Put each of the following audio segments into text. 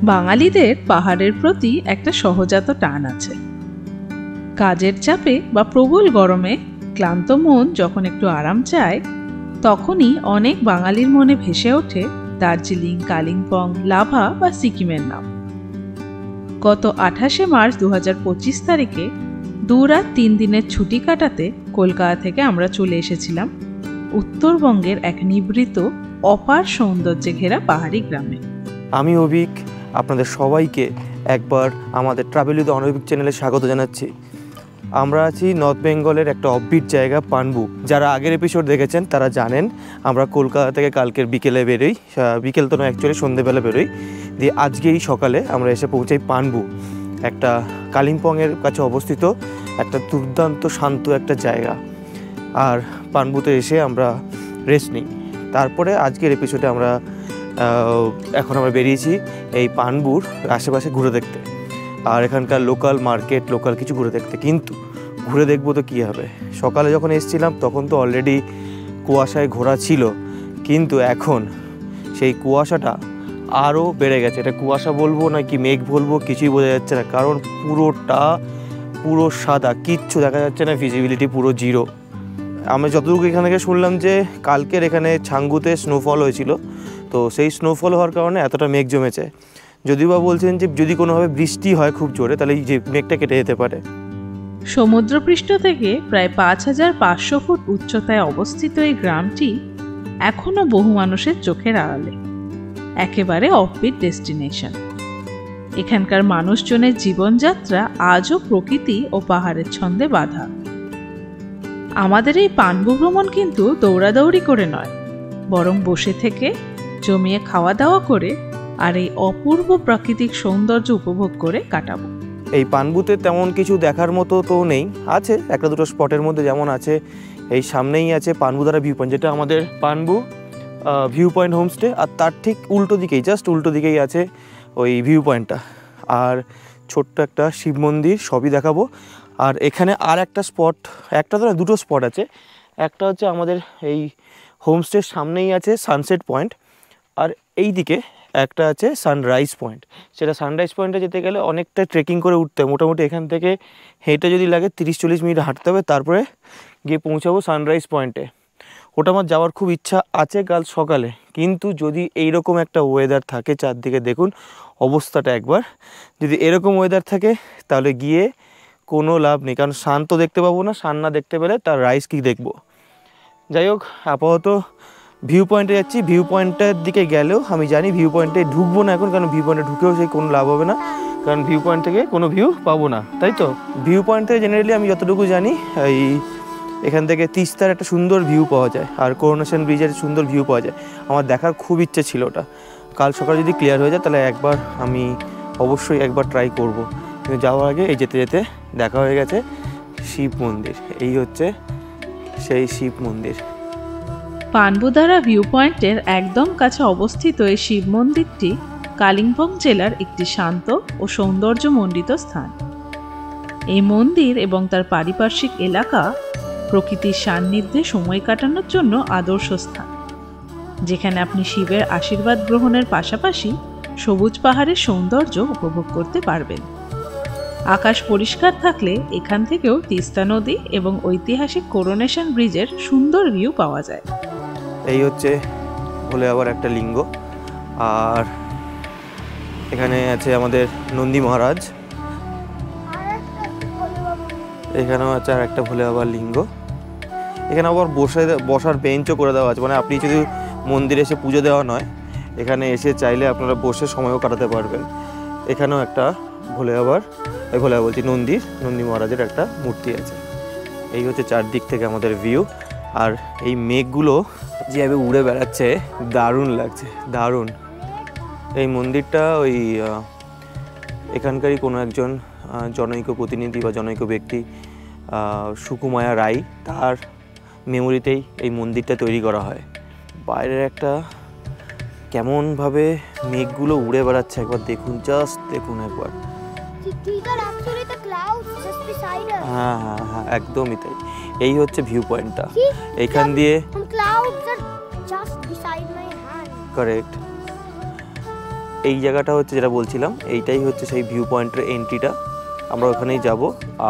বাঙালিদের পাহাড়ের প্রতি একটা সহজাত টান আছে। কাজের চাপে বা প্রবল গরমে ক্লান্ত মন যখন একটু আরাম চায়, তখনই অনেক বাঙালির মনে ভেসে ওঠে দার্জিলিং, কালিম্পং, লাভা বা সিকিমের নাম। গত 28শে মার্চ 2025 তারিখে 2 রাত 3 দিনের ছুটি কাটাতে কলকাতা থেকে আমরা চলে এসেছিলাম উত্তরবঙ্গের এক নিভৃত অপার সৌন্দর্যে ঘেরা পাহাড়ি গ্রামে। আমি অভিক, আপনাদের সবাইকে একবার আমাদের ট্রাভেল উইথ অনভিক চ্যানেলে স্বাগত জানাচ্ছি। আমরা আছি নর্থ বেঙ্গলের একটা অফবিট জায়গা পানবু। যারা আগের এপিসোড দেখেছেন তারা জানেন আমরা কলকাতা থেকে কালকের বিকেলে বেরোই, বিকেল তো নয় অ্যাকচুয়ালি সন্ধ্যেবেলা বেরোই, দিয়ে আজকেই সকালে আমরা এসে পৌঁছাই পানবু, একটা কালিম্পংয়ের কাছে অবস্থিত একটা দুর্দান্ত শান্ত একটা জায়গা। আর পানবুতে এসে আমরা রেস্ট নিই। তারপরে আজকের এপিসোডে এখন আমরা বেরিয়েছি এই পানবুর আশেপাশে ঘুরে দেখতে, আর এখানকার লোকাল মার্কেট, লোকাল কিছু ঘুরে দেখতে। কিন্তু ঘুরে দেখবো তো কী হবে, সকালে যখন এসেছিলাম তখন তো অলরেডি কুয়াশায় ঘোরা ছিল, কিন্তু এখন সেই কুয়াশাটা আরও বেড়ে গেছে। এটা কুয়াশা বলবো না কি মেঘ বলবো কিছুই বোঝা যাচ্ছে না, কারণ পুরো সাদা, কিচ্ছু দেখা যাচ্ছে না, ভিজিবিলিটি পুরো জিরো। আমি যতটুকু এখান থেকে শুনলাম যে কালকের এখানে ছাঙ্গুতে স্নোফল হয়েছিল, তো সেই স্নোফল হওয়ার কারণে এতটা মেঘ জমেছে। যদিও বা বলছেন যে যদি কোনোভাবে বৃষ্টি হয় খুব জোরে, তাহলে এই যে মেঘটা কেটে যেতে পারে। সমুদ্রপৃষ্ঠ থেকে প্রায় 5500 ফুট উচ্চতায় অবস্থিত এই গ্রামটি এখনো বহু মানুষের চোখের আড়ালে, একেবারে অফবিট ডেস্টিনেশন। এখানকার মানুষজনের জীবনযাত্রা আজও প্রকৃতি ও পাহাড়ের ছন্দে বাঁধা। আমাদের এই পানবু ভ্রমণ কিন্তু দৌড়াদৌড়ি করে নয়, বরং বসে থেকে জমিয়ে খাওয়া দাওয়া করে আর এই অপূর্ব প্রাকৃতিক সৌন্দর্য উপভোগ করে কাটাবো। এই পানবুতে তেমন কিছু দেখার মতো তো নেই, আছে একটা দুটো স্পটের মধ্যে, যেমন আছে এই সামনেই আছে পানবুদারা ভিউ পয়েন্ট, যেটা আমাদের পানবু ভিউ পয়েন্ট হোমস্টে, আর তার ঠিক উল্টো দিকেই, জাস্ট উল্টো দিকেই আছে ওই ভিউ পয়েন্টটা। আর ছোট্ট একটা শিব মন্দির, সবই দেখাবো। আর এখানে আর একটা স্পট, একটা তো না দুটো স্পট আছে। একটা হচ্ছে আমাদের এই হোমস্টের সামনেই আছে সানসেট পয়েন্ট, আর এই দিকে একটা আছে সানরাইজ পয়েন্ট। সেটা সানরাইজ পয়েন্টে যেতে গেলে অনেকটা ট্রেকিং করে উঠতে, মোটামুটি এখান থেকে হেঁটে যদি লাগে 30-40 মিনিট হাঁটতে হবে, তারপরে গিয়ে পৌঁছাবো সানরাইজ পয়েন্টে। ওটা আমার যাওয়ার খুব ইচ্ছা আছে কাল সকালে, কিন্তু যদি এইরকম একটা ওয়েদার থাকে, চারদিকে দেখুন অবস্থাটা একবার, যদি এরকম ওয়েদার থাকে তাহলে গিয়ে কোনো লাভ নেই, কারণ সান তো দেখতে পাবো না, সান না দেখতে পেলে তার রাইজ কি দেখবো। যাই হোক, আপাতত ভিউ পয়েন্টে যাচ্ছি। ভিউ পয়েন্টের দিকে গেলেও আমি জানি ভিউ পয়েন্টে ঢুকবো না এখন, কারণ ভিউ পয়েন্টে ঢুকেও সেই কোনো লাভ হবে না, কারণ ভিউ পয়েন্ট থেকে কোনো ভিউ পাবো না, তাই তো। ভিউ পয়েন্ট থেকে জেনারেলি আমি যতটুকু জানি এখান থেকে তিস্তার একটা সুন্দর ভিউ পাওয়া যায়, আর করোনেশন ব্রিজের সুন্দর ভিউ পাওয়া যায়। আমার দেখার খুব ইচ্ছে ছিল ওটা, কাল সকালে যদি ক্লিয়ার হয়ে যায় তাহলে একবার আমি অবশ্যই একবার ট্রাই করব। কিন্তু যাওয়ার আগে এই যেতে যেতে দেখা হয়ে গেছে শিব মন্দির। এই হচ্ছে সেই শিব মন্দির। পানবুদারা ভিউ পয়েন্টের একদম কাছে অবস্থিত এই শিব মন্দিরটি কালিম্পং জেলার একটি শান্ত ও সৌন্দর্যমণ্ডিত স্থান। এই মন্দির এবং তার পারিপার্শ্বিক এলাকা প্রকৃতির সান্নিধ্যে সময় কাটানোর জন্য আদর্শ স্থান, যেখানে আপনি শিবের আশীর্বাদ গ্রহণের পাশাপাশি সবুজ পাহাড়ের সৌন্দর্য উপভোগ করতে পারবেন। আকাশ পরিষ্কার থাকলে এখান থেকেও তিস্তা নদী এবং ঐতিহাসিক করোনেশন ব্রিজের সুন্দর ভিউ পাওয়া যায়। এই হচ্ছে ভোলে বাবার একটা লিঙ্গ, আর এখানে আছে আমাদের নন্দী মহারাজ, এখানেও আছে আর একটা ভোলে বাবার লিঙ্গ। এখানে আবার বসার বেঞ্চও করে দেওয়া আছে, মানে আপনি যদি মন্দিরে এসে পুজো দেওয়া নয়, এখানে এসে চাইলে আপনারা বসে সময়ও কাটাতে পারবেন। এখানেও একটা ভোলে বাবার, বলছি নন্দী মহারাজের একটা মূর্তি আছে। এই হচ্ছে চারদিক থেকে আমাদের ভিউ, আর এই মেঘগুলো যেভাবে উড়ে বেড়াচ্ছে দারুণ লাগছে, দারুণ। এই মন্দিরটা ওই এখানকারই কোনো একজন জনৈক প্রতিনিধি বা জনৈক ব্যক্তি সুকুমায়া রায়, তার মেমোরিতেই এই মন্দিরটা তৈরি করা হয়। বাইরের একটা কেমনভাবে মেঘগুলো উড়ে বেড়াচ্ছে একবার দেখুন, জাস্ট দেখুন একবার। হ্যাঁ হ্যাঁ হ্যাঁ, একদমই তাই। এই হচ্ছে ভিউ পয়েন্টটা, এইখান দিয়ে কারেক্ট। এই জায়গাটা হচ্ছে যেটা বলছিলাম, এইটাই হচ্ছে সেই ভিউ পয়েন্টের এন্ট্রিটা। আমরা ওখানেই যাব,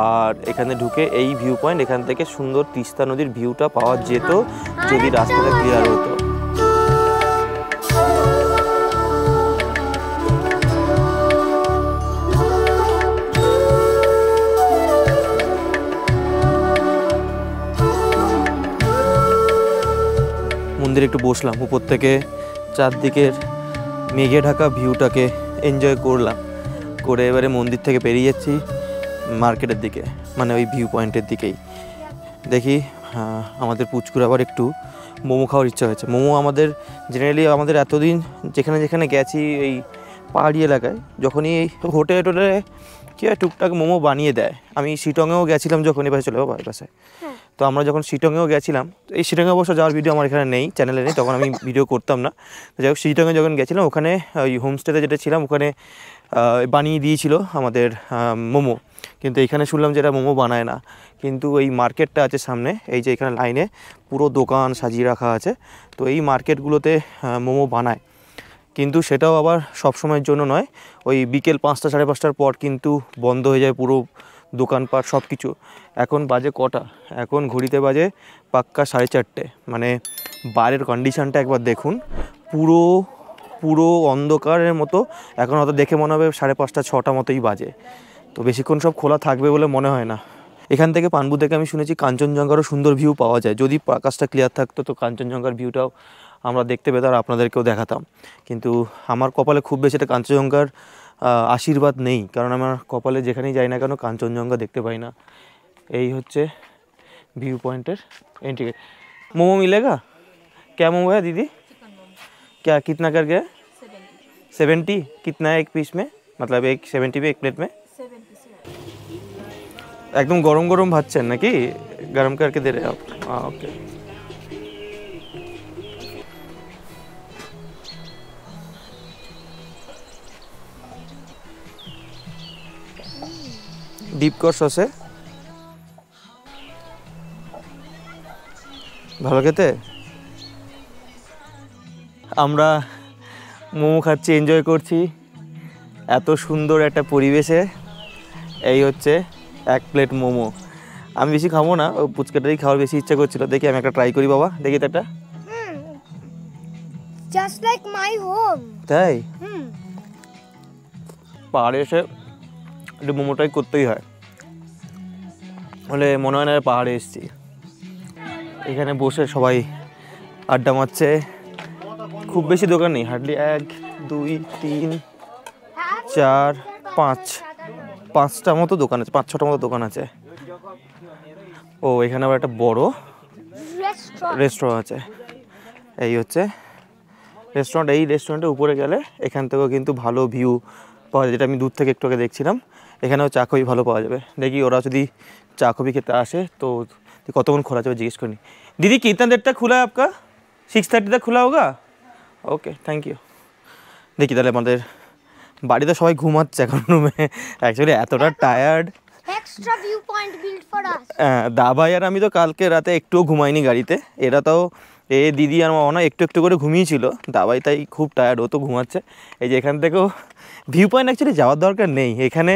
আর এখানে ঢুকে এই ভিউ পয়েন্ট, এখান থেকে সুন্দর তিস্তা নদীর ভিউটা পাওয়া যেত যদি রাস্তাটা ক্লিয়ার হতো। মন্দিরে একটু বসলাম, উপর থেকে চারদিকের মেঘে ঢাকা ভিউটাকে এনজয় করলাম, করে এবারে মন্দির থেকে বেরিয়ে যাচ্ছি মার্কেটের দিকে, মানে ওই ভিউ পয়েন্টের দিকেই। দেখি আমাদের পুচকুর আবার একটু মোমো খাওয়ার ইচ্ছা হয়েছে। মোমো আমাদের জেনারেলি আমাদের এতদিন যেখানে যেখানে গেছি এই পাহাড়ি এলাকায়, যখনই হোটেলে টোটেলে কী হয় টুকটাক মোমো বানিয়ে দেয়। আমি শিটংয়েও গেছিলাম যখন, এবার চলে যাবো পাশে। তো আমরা যখন শিটংয়েও গেছিলাম, এই শিটংয়ে অবশ্য যাওয়ার ভিডিও আমার এখানে নেই, চ্যানেলে নেই, তখন আমি ভিডিও করতাম না। যাই হোক, শিটংয়ে যখন গেছিলাম ওখানে ওই হোমস্টেতে যেটা ছিলাম ওখানে বানিয়ে দিয়েছিল আমাদের মোমো, কিন্তু এখানে শুনলাম যে এটা মোমো বানায় না। কিন্তু এই মার্কেটটা আছে সামনে, এই যে এখানে লাইনে পুরো দোকান সাজিয়ে রাখা আছে, তো এই মার্কেটগুলোতে মোমো বানায়, কিন্তু সেটাও আবার সব সময়ের জন্য নয়। ওই বিকেল 5টা সাড়ে 5টার পর কিন্তু বন্ধ হয়ে যায় পুরো দোকানপাট সব কিছু। এখন বাজে কটা? এখন ঘড়িতে বাজে পাক্কা 4:30। মানে বাইরের কন্ডিশনটা একবার দেখুন, পুরো পুরো অন্ধকারের মতো। এখন হয়তো দেখে মনে হবে 5:30 6টা মতোই বাজে, তো বেশিক্ষণ সব খোলা থাকবে বলে মনে হয় না। এখান থেকে পানবু থেকে আমি শুনেছি কাঞ্চনজঙ্ঘারও সুন্দর ভিউ পাওয়া যায়। যদি আকাশটা ক্লিয়ার থাকতো তো কাঞ্চনজঙ্ঘার ভিউটাও আমরা দেখতে পেতাম আর আপনাদেরকেও দেখাতাম, কিন্তু আমার কপালে খুব বেশি এটা কাঞ্চনজঙ্ঘার আশীর্বাদ নেই, কারণ আমার কপালে যেখানেই যাই না কেন কাঞ্চনজঙ্ঘা দেখতে পাই না। এই হচ্ছে ভিউ পয়েন্টের एंट्री। मोमो मिलेगा क्या? मोमो है दीदी? क्या कितना करके? 70। कितना है एक पीस में? मतलब एक 70 में एक प्लेट में? एकदम गरम गरम भाजছেন নাকি? गरम करके दे रहे हैं आप? हाँ ओके। ডিপ কর সসে ভালো খেতে। আমরা মোমো খাচ্ছি, এনজয় করছি এত সুন্দর একটা পরিবেশে। এই হচ্ছে এক প্লেট মোমো। আমি বেশি খাবো না, ও পুচকাটাই খাওয়ার বেশি ইচ্ছা করছিল। দেখি আমি একটা ট্রাই করি বাবা, দেখি তো একটা। Just like my home. তাই পাহাড়ে এসে একটু মোমোটাই করতেই হয়, বলে মনে হয় না পাহাড়ে এসেছি। এখানে বসে সবাই আড্ডা মারছে, খুব বেশি দোকান নেই, হার্ডলি 1 2 3 4 5টা মতো দোকান আছে, 5-6টা মতো দোকান আছে। ও এখানে আবার একটা বড় রেস্টুরেন্ট আছে। এই হচ্ছে রেস্টুরেন্ট। এই রেস্টুরেন্টের উপরে গেলে এখান থেকেও কিন্তু ভালো ভিউ পাওয়া যায়, যেটা আমি দূর থেকে একটু আগে দেখছিলাম। এখানেও চা কফি ভালো পাওয়া যাবে। দেখি ওরা যদি চা কফি খেতে আসে তো কতক্ষণ খোলা যাবে জিজ্ঞেস করি। दीदी कितना देर तक खुला है आपका? 6:30 तक खुला होगा? Okay thank you. দেখি তাহলে আমাদের বাড়িতে সবাই ঘুমাচ্ছে এখন রুমে, অ্যাকচুয়ালি এতটা tired. Extra view point build for us. দাবাই আর আমি তো কালকে রাতে একটুও ঘুমাইনি গাড়িতে। এরা তাও দিদি আর মামা একটু একটু করে ঘুমিয়েছিল। দাবাই তাই খুব টায়ার্ড, ও তো ঘুমাচ্ছে। এই যে এখান থেকেও ভিউ পয়েন্ট অ্যাকচুয়ালি যাওয়ার দরকার নেই, এখানে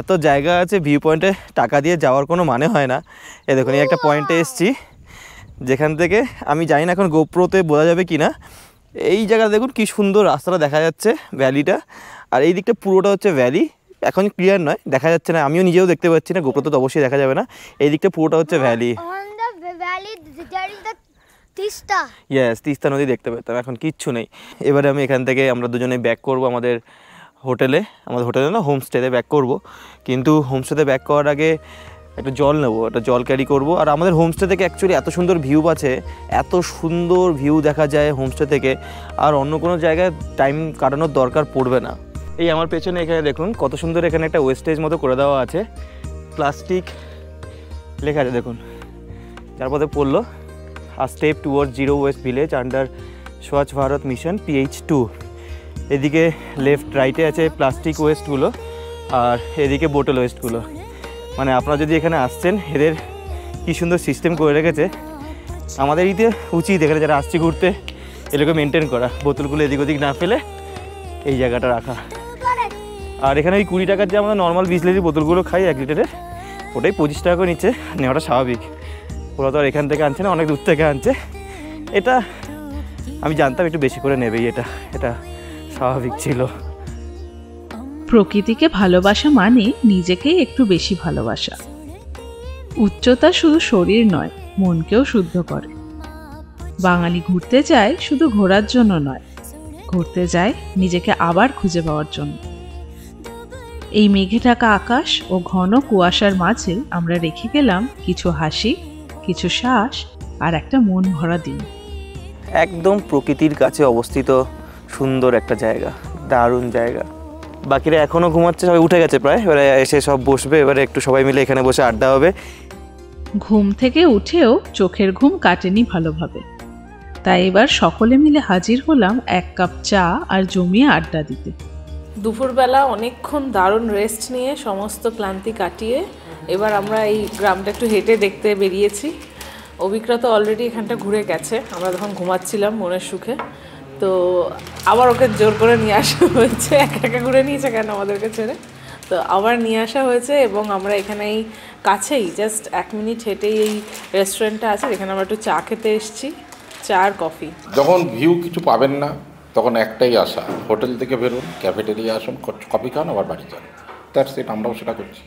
এত জায়গা আছে, ভিউ পয়েন্টে টাকা দিয়ে যাওয়ার কোনো মানে হয় না। এই দেখুন এই একটা পয়েন্টে এসেছি যেখান থেকে আমি জানি না এখন গোপ্রোতে বোঝা যাবে কি না। এই জায়গা দেখুন কি সুন্দর রাস্তাটা দেখা যাচ্ছে, ভ্যালিটা। আর এই দিকটা পুরোটা হচ্ছে ভ্যালি, এখন ক্লিয়ার নয়, দেখা যাচ্ছে না, আমিও নিজেও দেখতে পাচ্ছি না, গোপ্রোতে তো অবশ্যই দেখা যাবে না। এই দিকটা পুরোটা হচ্ছে valley. On the valley there is the Teesta. Yes, Teesta নদী দেখতে পেতাম, এখন কিচ্ছু নেই। এবারে আমি এখান থেকে আমরা দুজনে ব্যাক করব আমাদের হোটেলে না হোমস্টেতে ব্যাক করব। কিন্তু হোমস্টেতে ব্যাক করার আগে একটা জল নেবো, একটা জল ক্যারি করব। আর আমাদের হোমস্টে থেকে অ্যাকচুয়ালি এত সুন্দর ভিউ আছে, এত সুন্দর ভিউ দেখা যায় হোমস্টে থেকে, আর অন্য কোনো জায়গায় টাইম কাটানোর দরকার পড়বে না। এই আমার পেছনে এখানে দেখুন কত সুন্দর, এখানে একটা ওয়েস্টেজ মতো করে দেওয়া আছে, প্লাস্টিক লেখা আছে দেখুন, যার পথে পড়লো আ step toward zero West village under স্বচ্ছ ভারত মিশন PH2। এদিকে লেফট রাইটে আছে প্লাস্টিক ওয়েস্টগুলো, আর এদিকে বোতল ওয়েস্টগুলো। মানে আপনারা যদি এখানে আসছেন, এদের কী সুন্দর সিস্টেম করে রেখেছে। আমাদের উচিত এখানে যারা আসছি ঘুরতে এগুলোকে মেনটেন করা, বোতলগুলো এদিক ওদিক না ফেলে এই জায়গাটা রাখা। আর এখানে ওই 20 টাকার যে আমরা নর্মাল বিসলেরির বোতলগুলো খাই 1 লিটারের, ওটাই 25 টাকা করে নিচ্ছে, নেওয়াটা স্বাভাবিক। ওরা তো আর এখান থেকে আনছে না, অনেক দূর থেকে আনছে। এটা আমি জানতাম একটু বেশি করে নেবেই, এটা স্বাভাবিক ছিল। প্রকৃতিকে ভালোবাসা মানে নিজেকেই একটু বেশি ভালোবাসা। উচ্চতা শুধু শরীর নয়, মনকেও শুদ্ধ করে। বাঙালি ঘুরতে যায় শুধু ঘোরার জন্য নয়, ঘুরতে যায় নিজেকে আবার খুঁজে পাওয়ার জন্য। এই মেঘে ঢাকা আকাশ ও ঘন কুয়াশার মাঝে আমরা রেখে গেলাম কিছু হাসি, কিছু শ্বাস আর একটা মন ভরা দিন। একদম প্রকৃতির কাছে অবস্থিত সুন্দর একটা জায়গা, দারুণ জায়গা। বাকিরা এখনও ঘুমাচ্ছে, সবাই উঠে গেছে প্রায়, এবারে এসে সব বসবে, এবারে একটু সবাই মিলে এখানে বসে আড্ডা হবে। ঘুম থেকে উঠেও চোখের ঘুম কাটেনি ভালোভাবে, তাই এবার সকলে মিলে হাজির হলাম 1 কাপ চা আর জমিয়ে আড্ডা দিতে। দুপুরবেলা অনেকক্ষণ দারুণ রেস্ট নিয়ে সমস্ত ক্লান্তি কাটিয়ে এবার আমরা এই গ্রামটা একটু হেঁটে দেখতে বেরিয়েছি। অভিক্রা তো অলরেডি এখানটা ঘুরে গেছে, আমরা তখন ঘুমাচ্ছিলাম মনের সুখে, তো আবার ওকে জোর করে নিয়ে আসা হয়েছে। একা একা ঘুরে নিয়েছে কেন আমাদেরকে ছেড়ে, তো আবার নিয়ে আসা হয়েছে। এবং আমরা এখানে এই কাছেই জাস্ট 1 মিনিট হেঁটেই এই রেস্টুরেন্টটা আছে, যেখানে আমরা একটু চা খেতে এসেছি, চা আর কফি। যখন ভিউ কিছু পাবেন না তখন একটাই আশা, হোটেল থেকে বেরোন, ক্যাফেটেরিয়া আসুন, কফি খান, আবার বাড়ি যান। দ্যাটস ইট, আমরাও সেটা করছি।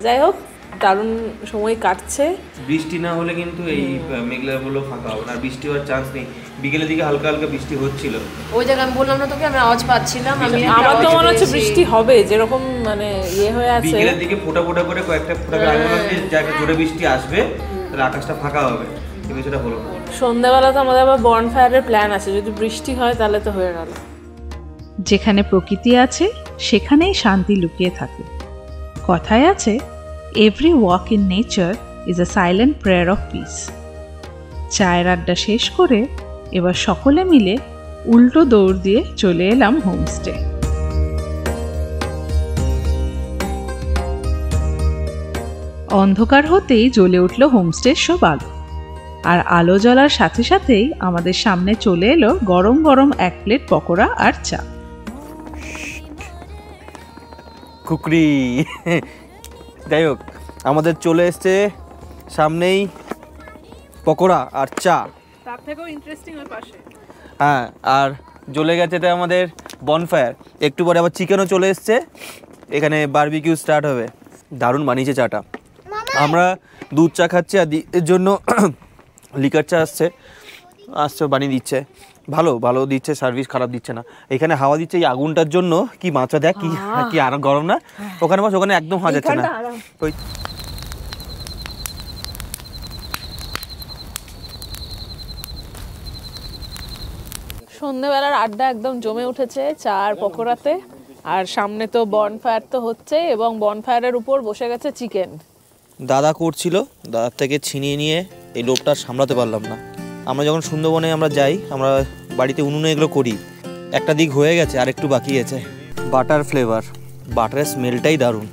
যাই হোক, দারুণ সময় কাটছে। বৃষ্টি না হলে কিন্তু এই মেঘলাগুলো ফাঁকা হবে না, বৃষ্টি হওয়ার চান্স নেই। বিকেলের দিকে হালকা হালকা বৃষ্টি হচ্ছিল, ওই জায়গায় আমি বললাম না তোকে, আমি আওয়াজ পাচ্ছিলাম। আমার তো মনে হচ্ছে বৃষ্টি হবে, যেরকম মানে ইয়ে হয়ে আছে। বিকেলের দিকে ফোঁটা ফোঁটা করে কয়েকটা ফোঁটা করে আগে জায়গায় জোরে বৃষ্টি আসবে, তাহলে আকাশটা ফাঁকা হবে, কিন্তু সেটা হলো না। সন্ধ্যাবেলা তো আমাদের আবার বনফায়ারের প্ল্যান আছে, যদি বৃষ্টি হয় তাহলে তো হয়ে গেল। যেখানে প্রকৃতি আছে সেখানেই শান্তি লুকিয়ে থাকে। কথায় আছে, every walk in nature is a silent prayer of piece. চায়ের আড্ডা শেষ করে এবার সকলে মিলে উল্টো দৌড় দিয়ে চলে এলাম হোমস্টে। অন্ধকার হতেই জ্বলে উঠল হোমস্টের সব আলো, আর আলো জ্বলার সাথে সাথেই আমাদের সামনে চলে এলো গরম গরম 1 প্লেট পকোড়া আর চা। কুকরি যাই হোক, আমাদের চলে এসছে সামনেই পকোড়া আর চা, তার থেকেও ইন্টারেস্টিং ওই পাশে। হ্যাঁ, আর জ্বলে গেছে এটা আমাদের বনফায়ার। একটু পরে আবার চিকেনও চলে এসছে, এখানে বারবিকিউ স্টার্ট হবে। দারুণ বানিয়েছে চাটা। আমরা দুধ চা খাচ্ছি, আর এর জন্য লিকার চা আসছে বানিয়ে দিচ্ছে। ভালো দিচ্ছে সার্ভিস, খারাপ দিচ্ছে না। এখানে হাওয়া দিচ্ছে এই আগুনটার জন্য, কি মাত্রা দেখ কি আর গরম না। ওখানে বস, ওখানে একদম হাওয়া যাচ্ছে না। ওই সন্ধ্যেবেলার আড্ডা একদম জমে উঠেছে চা আর পকোড়াতে, আর সামনে তো বনফায়ার তো হচ্ছে, এবং বনফায়ারের উপর বসে গেছে চিকেন। দাদা করছিল, দাদার থেকে ছিনিয়ে নিয়ে এই লোভটা সামলাতে পারলাম না। আমরা যখন সুন্দরবনে আমরা যাই, আমরা বাড়িতে উনুনে এগুলো করি, একটা দিক হয়ে গেছে আর একটু বাকি আছে। বাটার ফ্লেভার, বাটারের স্মেলটাই দারুণ,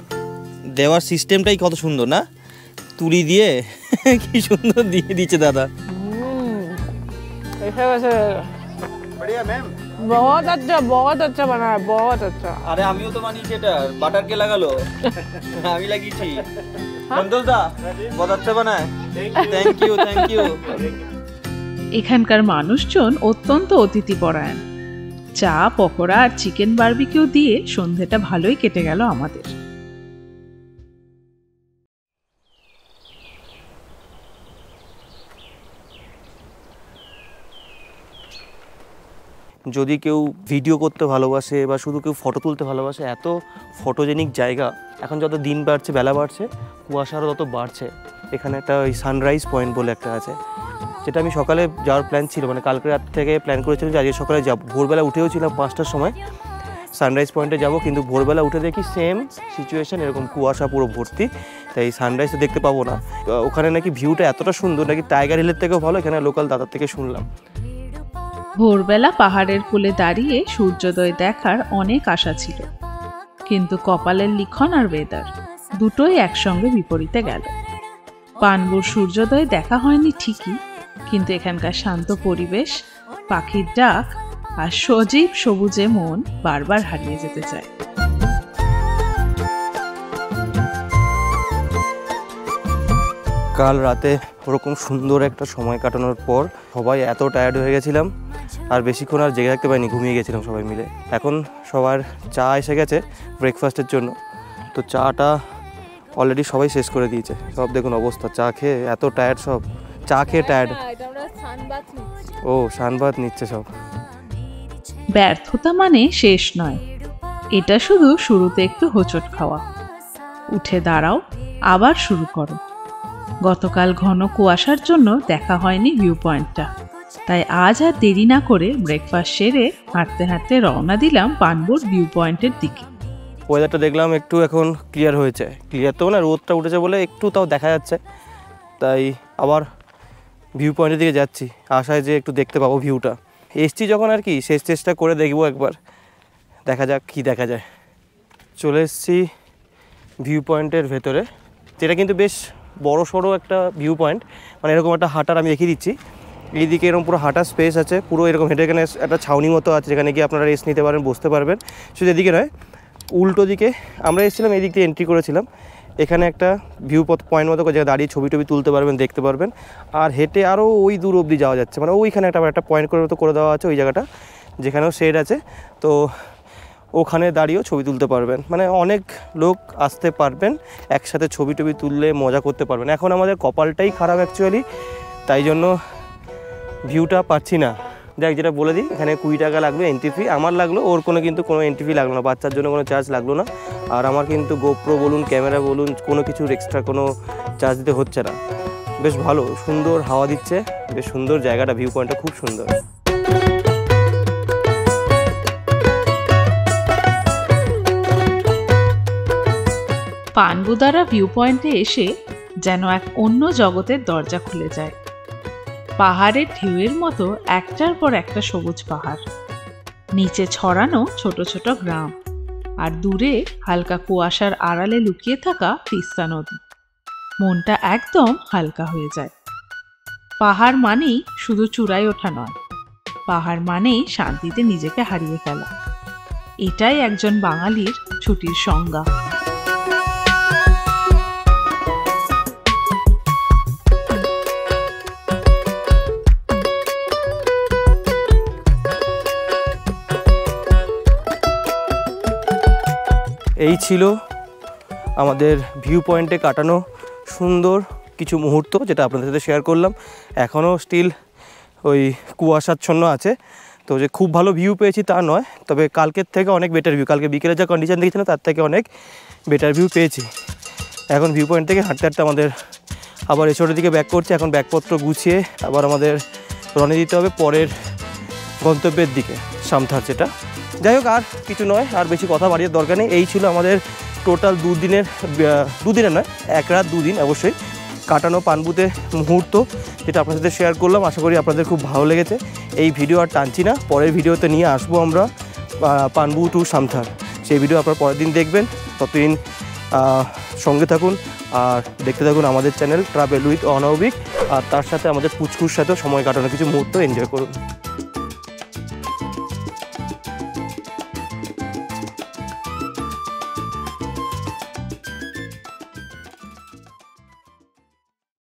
দেওয়ার সিস্টেমটাই কত সুন্দর না, তুলি দিয়ে কি সুন্দর দিয়ে দিচ্ছে দাদা। बहुत अच्छा बना है, बहुत अच्छा। আরে আমিও তো বানিয়েছি এটা, বাটার কে লাগালো? আমি লাগিয়েছি। বন্দল দা বহুত আচ্ছা বানায়, থ্যাংক ইউ। এখানকার মানুষজন অত্যন্ত অতিথিপরায়ণ। চা, পকোড়া আর চিকেন বারবিকিউ দিয়ে সন্ধেটা ভালোই কেটে গেল আমাদের। যদি কেউ ভিডিও করতে ভালোবাসে বা শুধু কেউ ফটো তুলতে ভালোবাসে, এত ফটোজেনিক জায়গা, এখন যত দিন বাড়ছে, বেলা বাড়ছে, কুয়াশারও তত বাড়ছে। এখানে একটা ওই সানরাইজ পয়েন্ট বলে একটা আছে, যেটা আমি সকালে যাওয়ার প্ল্যান ছিল, মানে কালকে রাত থেকে প্ল্যান করেছিলাম যে আজকে সকালে যাব। ভোরবেলা উঠেও ছিলাম 5টার সময় সানরাইজ পয়েন্টে যাব, কিন্তু ভোরবেলা উঠে দেখি সেম সিচুয়েশান, এরকম কুয়াশা পুরো ভর্তি, তাই সানরাইজ তো দেখতে পাবো না। ওখানে নাকি ভিউটা এতটা সুন্দর, নাকি টাইগার হিলের থেকেও ভালো, এখানে লোকাল দাদার থেকে শুনলাম। ভোরবেলা পাহাড়ের কোলে দাঁড়িয়ে সূর্যোদয় দেখার অনেক আশা ছিল, কিন্তু কপালের লিখন আর ওয়েদার দুটোই একসঙ্গে বিপরীতে গেল। পানবুর সূর্যোদয় দেখা হয়নি ঠিকই, কিন্তু এখানকার শান্ত পরিবেশ, পাখির ডাক আর সজীব সবুজে মন বারবার হারিয়ে যেতে চায়। কাল রাতে ওরকম সুন্দর একটা সময় কাটানোর পর সবাই এত টায়ার্ড হয়ে গেছিলাম, আর বেশিক্ষণ আর জেগে থাকতে পারিনি, ঘুমিয়ে গেছিলাম সবাই মিলে। এখন সবার চা এসে গেছে ব্রেকফাস্টের জন্য, তো চাটা অলরেডি সবাই শেষ করে দিয়েছে। সব দেখুন অবস্থা, চা খেয়ে এত টায়ার্ড, সব চা খেয়ে টায়ার্ড। ও সানবাত নিচ্ছে সব। ব্যর্থতা মানে শেষ নয়, এটা শুধু শুরুতে একটু হোঁচট খাওয়া। উঠে দাঁড়াও, আবার শুরু করো। গতকাল ঘন কুয়াশার জন্য দেখা হয়নি ভিউ পয়েন্টটা, তাই আজ আর দেরি না করে ব্রেকফাস্ট সেরে হাঁটতে হাঁটতে রওনা দিলাম পানবুর ভিউ পয়েন্টের দিকে। ওয়েদারটা দেখলাম একটু এখন ক্লিয়ার হয়েছে, ক্লিয়ার তো না, রোদটা উঠেছে বলে একটু তাও দেখা যাচ্ছে, তাই আবার ভিউ পয়েন্টের দিকে যাচ্ছি আশায় যে একটু দেখতে পাবো ভিউটা। এসছি যখন আর কি শেষ চেষ্টা করে দেখবো একবার, দেখা যাক কি দেখা যায়। চলে এসছি ভিউ পয়েন্টের ভেতরে, যেটা কিন্তু বেশ বড় সড়ো একটা ভিউ পয়েন্ট, মানে এরকম একটা হাঁটার আমি দেখিয়ে দিচ্ছি। এইদিকে এরকম পুরো হাঁটার স্পেস আছে, পুরো এরকম হেঁটে এখানে একটা ছাউনি মতো আছে, যেখানে গিয়ে আপনারা রেস্ট নিতে পারেন, বসতে পারবেন। শুধু এদিকে নয়, উল্টো দিকে আমরা এসেছিলাম, এই দিক দিয়ে এন্ট্রি করেছিলাম। এখানে একটা ভিউ পয়েন্ট মতো জায়গায় দাঁড়িয়ে ছবি টবি তুলতে পারবেন, দেখতে পারবেন। আর হেঁটে আরও ওই দূর অবধি যাওয়া যাচ্ছে, মানে ওইখানে একটা পয়েন্ট করে মতো করে দেওয়া আছে ওই জায়গাটা, যেখানেও শেড আছে, তো ওখানে দাঁড়িয়েও ছবি তুলতে পারবেন। মানে অনেক লোক আসতে পারবেন, একসাথে ছবি টবি তুললে মজা করতে পারবেন। এখন আমাদের কপালটাই খারাপ অ্যাকচুয়ালি, তাই জন্য ভিউটা পাচ্ছি না। দেখ, যেটা বলে দিই, এখানে 20 টাকা লাগলো এন্ট্রি ফি, আমার লাগলো, ওর কিন্তু কোনো এন্ট্রি ফি লাগলো না, বাচ্চার জন্য কোনো চার্জ লাগলো না। আর আমার কিন্তু গোপ্রো বলুন, ক্যামেরা বলুন, কোনো কিছুর এক্সট্রা কোনো চার্জ দিতে হচ্ছে না। বেশ ভালো, সুন্দর হাওয়া দিচ্ছে, বেশ সুন্দর জায়গাটা, ভিউ পয়েন্টটা খুব সুন্দর। পানবুদারা ভিউ পয়েন্টে এসে যেন এক অন্য জগতের দরজা খুলে যায়। পাহাড়ের ঢেউয়ের মতো একটার পর একটা সবুজ পাহাড়, নিচে ছড়ানো ছোট ছোট গ্রাম, আর দূরে হালকা কুয়াশার আড়ালে লুকিয়ে থাকা তিস্তা নদী। মনটা একদম হালকা হয়ে যায়। পাহাড় মানেই শুধু চূড়ায় ওঠা নয়, পাহাড় মানেই শান্তিতে নিজেকে হারিয়ে ফেলা। এটাই একজন বাঙালির ছুটির সংজ্ঞা। এই ছিল আমাদের ভিউ পয়েন্টে কাটানো সুন্দর কিছু মুহূর্ত, যেটা আপনাদের সাথে শেয়ার করলাম। এখনও স্টিল ওই কুয়াশাচ্ছন্ন আছে, তো যে খুব ভালো ভিউ পেয়েছি তা নয়, তবে কালকের থেকে অনেক বেটার ভিউ। কালকে বিকেলে যা কন্ডিশন দেখেছিলাম তার থেকে অনেক বেটার ভিউ পেয়েছি। এখন ভিউ পয়েন্ট থেকে হাঁটতে হাঁটতে আমাদের আবার এসোরের দিকে ব্যাক করছে। এখন ব্যাগপত্র গুছিয়ে আবার আমাদের রওনা দিতে হবে পরের গন্তব্যের দিকে, সামথার যেটা। যাই হোক, আর কিছু নয়, আর বেশি কথা বাড়িয়ে দরকার নেই। এই ছিল আমাদের টোটাল দুদিনের নয়, 1 রাত 2 দিন অবশ্যই কাটানো পানবুতে মুহূর্ত, যেটা আপনাদের সাথে শেয়ার করলাম। আশা করি আপনাদের খুব ভালো লেগেছে। এই ভিডিও আর টানছি না, পরের ভিডিওতে নিয়ে আসবো আমরা পানবু টু সামথার। সেই ভিডিও আপনারা পরের দিন দেখবেন। ততদিন সঙ্গে থাকুন আর দেখতে থাকুন আমাদের চ্যানেল ট্রাভেল উইথ অনৌবিক, আর তার সাথে আমাদের পুচকুর সাথেও সময় কাটানোর কিছু মুহূর্ত এনজয় করুন।